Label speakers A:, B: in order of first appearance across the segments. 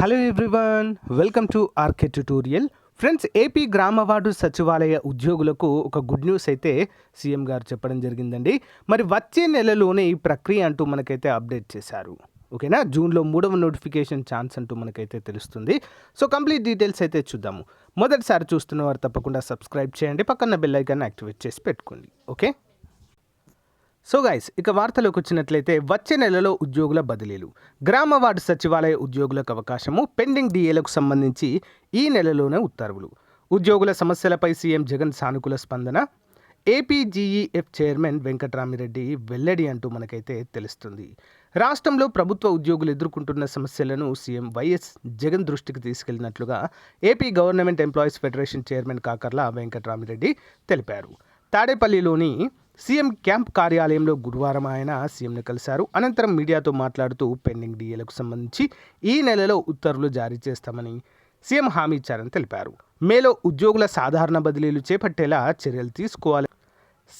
A: Hello everyone, welcome to RK tutorial. Friends, AP గ్రామ ward సచివాలయ ఉద్యోగులకు ఒక గుడ్ న్యూస్ అయితే సీఎం గారు చెప్పడం జరిగిందండి. మరి వచ్చే నెలలోనే ఈ ప్రక్రియ అంటూ మనకైతే అప్డేట్ చేశారు. ఓకేనా, జూన్లో 3వ నోటిఫికేషన్ ఛాన్స్ అంటూ మనకైతే తెలుస్తుంది. సో కంప్లీట్ డీటెయిల్స్ అయితే చూద్దాము. మొదటిసారి చూస్తున్న వారు తప్పకుండా సబ్స్క్రైబ్ చేయండి, పక్కన బెల్ ఐకాన్ యాక్టివేట్ చేసి పెట్టుకోండి. ఓకే, సో గైస్, ఇక వార్తలోకి వచ్చినట్లయితే వచ్చే నెలలో ఉద్యోగుల బదిలీలు, గ్రామ వార్డు సచివాలయ ఉద్యోగులకు అవకాశము, పెండింగ్ డిఏలకు సంబంధించి ఈ నెలలోనే ఉత్తర్వులు, ఉద్యోగుల సమస్యలపై సీఎం జగన్ సానుకూల స్పందన, ఏపీజీఈఎఫ్ చైర్మన్ వెంకట్రామిరెడ్డి వెల్లడి అంటూ మనకైతే తెలుస్తుంది. రాష్ట్రంలో ప్రభుత్వ ఉద్యోగులు ఎదుర్కొంటున్న సమస్యలను సీఎం వైఎస్ జగన్ దృష్టికి తీసుకెళ్లినట్లుగా AP government employees federation chairman Kakarla Venkatramireddy తెలిపారు. తాడేపల్లిలోని సీఎం క్యాంప్ కార్యాలయంలో గురువారం ఆయన సీఎంను కలిశారు. అనంతరం మీడియాతో మాట్లాడుతూ పెండింగ్ డిఏలకు సంబంధించి ఈ నెలలో ఉత్తర్వులు జారీ చేస్తామని సీఎం హామీ ఇచ్చారని తెలిపారు. మేలో ఉద్యోగుల సాధారణ బదిలీలు చేపట్టేలా చర్యలు తీసుకోవాలి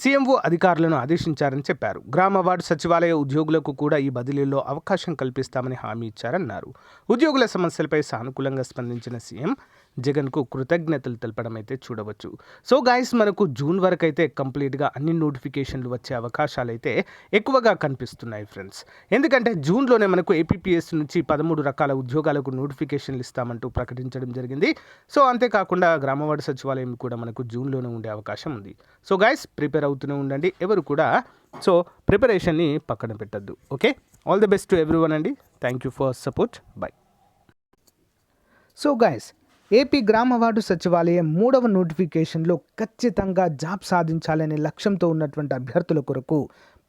A: సీఎంఓ అధికారులను ఆదేశించారని చెప్పారు. గ్రామ వార్డు సచివాలయ ఉద్యోగులకు కూడా ఈ బదిలీల్లో అవకాశం కల్పిస్తామని హామీ ఇచ్చారన్నారు. ఉద్యోగుల సమస్యలపై సానుకూలంగా స్పందించిన సీఎం జగన్కు కృతజ్ఞతలు తెలపడం అయితే చూడవచ్చు. సో గాయస్, మనకు జూన్ వరకు అయితే కంప్లీట్గా అన్ని నోటిఫికేషన్లు వచ్చే అవకాశాలు అయితే ఎక్కువగా కనిపిస్తున్నాయి ఫ్రెండ్స్. ఎందుకంటే జూన్లోనే మనకు ఏపీపీఎస్ నుంచి 13 రకాల ఉద్యోగాలకు నోటిఫికేషన్లు ఇస్తామంటూ ప్రకటించడం జరిగింది. సో అంతేకాకుండా గ్రామవార్డు సచివాలయం కూడా మనకు జూన్లోనే ఉండే అవకాశం ఉంది. సో గాయస్, ప్రిపేర్ అవుతూనే ఉండండి. ఎవరు కూడా సో ప్రిపరేషన్ని పక్కన పెట్టద్దు. Okay, all the best to everyone అండి. Thank you for support. Bye. So guys, AP గ్రామ వార్డు సచివాలయం 3వ నోటిఫికేషన్లో ఖచ్చితంగా జాబ్ సాధించాలనే లక్ష్యంతో ఉన్నటువంటి అభ్యర్థుల కొరకు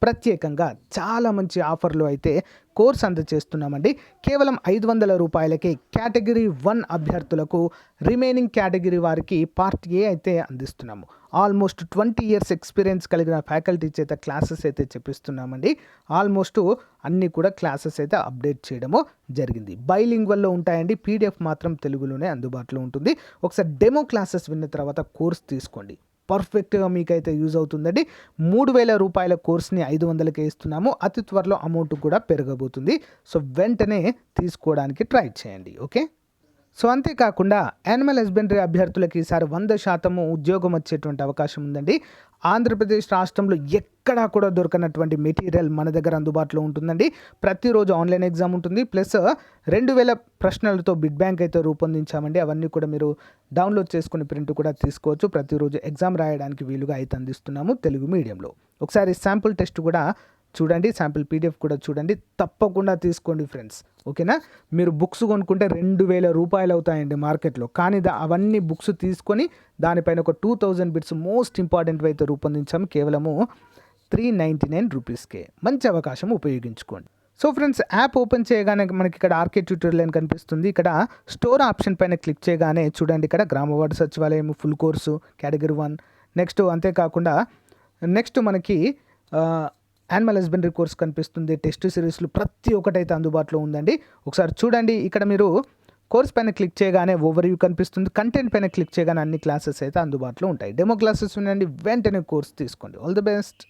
A: ప్రత్యేకంగా చాలా మంచి ఆఫర్లు అయితే కోర్స్ అందజేస్తున్నామండి. కేవలం 500 రూపాయలకే కేటగిరీ 1 అభ్యర్థులకు, రిమైనింగ్ కేటగిరీ వారికి పార్ట్ ఏ అయితే అందిస్తున్నాము. ఆల్మోస్ట్ 20 ఇయర్స్ ఎక్స్పీరియన్స్ కలిగిన ఫ్యాకల్టీ చేత క్లాసెస్ అయితే చెప్పిస్తున్నామండి. ఆల్మోస్ట్ అన్నీ కూడా క్లాసెస్ అయితే అప్డేట్ చేయడము జరిగింది. బైలింగ్వల్లో ఉంటాయండి. పీడిఎఫ్ మాత్రం తెలుగులోనే అందుబాటులో ఉంటుంది. ఒకసారి డెమో క్లాసెస్ విన్న తర్వాత కోర్స్ తీసుకోండి. పర్ఫెక్ట్గా మీకైతే యూజ్ అవుతుందండి. 3000 రూపాయల కోర్స్ని 500కే ఇస్తున్నాము. అతి త్వరలో అమౌంట్ కూడా పెరగబోతుంది. సో వెంటనే తీసుకోవడానికి ట్రై చేయండి. ఓకే, సో అంతేకాకుండా యానిమల్ హస్బెండరీ అభ్యర్థులకి ఈసారి 100% ఉద్యోగం వచ్చేటువంటి అవకాశం ఉందండి. ఆంధ్రప్రదేశ్ రాష్ట్రంలో ఎక్కడా కూడా దొరకనటువంటి మెటీరియల్ మన దగ్గర అందుబాటులో ఉంటుందండి. ప్రతిరోజు ఆన్లైన్ ఎగ్జామ్ ఉంటుంది. ప్లస్ 2000 ప్రశ్నలతో బిడ్ బ్యాంక్ అయితే రూపొందించామండి. అవన్నీ కూడా మీరు డౌన్లోడ్ చేసుకుని ప్రింట్ కూడా తీసుకోవచ్చు. ప్రతిరోజు ఎగ్జామ్ రాయడానికి వీలుగా అయితే అందిస్తున్నాము తెలుగు మీడియంలో. ఒకసారి శాంపుల్ టెస్ట్ కూడా చూడండి, శాంపిల్ పీడిఎఫ్ కూడా చూడండి. తప్పకుండా తీసుకోండి ఫ్రెండ్స్. ఓకేనా, మీరు బుక్స్ కొనుక్కుంటే 2000 రూపాయలు అవుతాయండి మార్కెట్లో. కానీ అవన్నీ బుక్స్ తీసుకొని దానిపైన ఒక 2000 బిట్స్ మోస్ట్ ఇంపార్టెంట్ అయితే రూపొందించాము. కేవలము 399 రూపీస్కే. మంచి అవకాశం, ఉపయోగించుకోండి. సో ఫ్రెండ్స్, యాప్ ఓపెన్ చేయగానే మనకి ఇక్కడ ఆర్కే ట్యూటోరియల్ అని కనిపిస్తుంది. ఇక్కడ స్టోర్ ఆప్షన్ పైన క్లిక్ చేయగానే చూడండి, ఇక్కడ గ్రామ వార్డు సచివాలయం ఫుల్ కోర్సు కేటగిరీ 1, నెక్స్ట్ అంతేకాకుండా నెక్స్ట్ మనకి యానిమల్ హస్బెండరీ కోర్స్ కనిపిస్తుంది. టెస్ట్ సిరీస్లు ప్రతి ఒక్కటైతే అందుబాటులో ఉందండి. ఒకసారి చూడండి, ఇక్కడ మీరు కోర్స్ పైన క్లిక్ చేయగానే ఓవర్వ్యూ కనిపిస్తుంది. కంటెంట్ పైన క్లిక్ చేయగానే అన్ని క్లాసెస్ అయితే అందుబాటులో ఉంటాయి. డెమో క్లాసెస్ ఉండండి, వెంటనే కోర్స్ తీసుకోండి. All the best.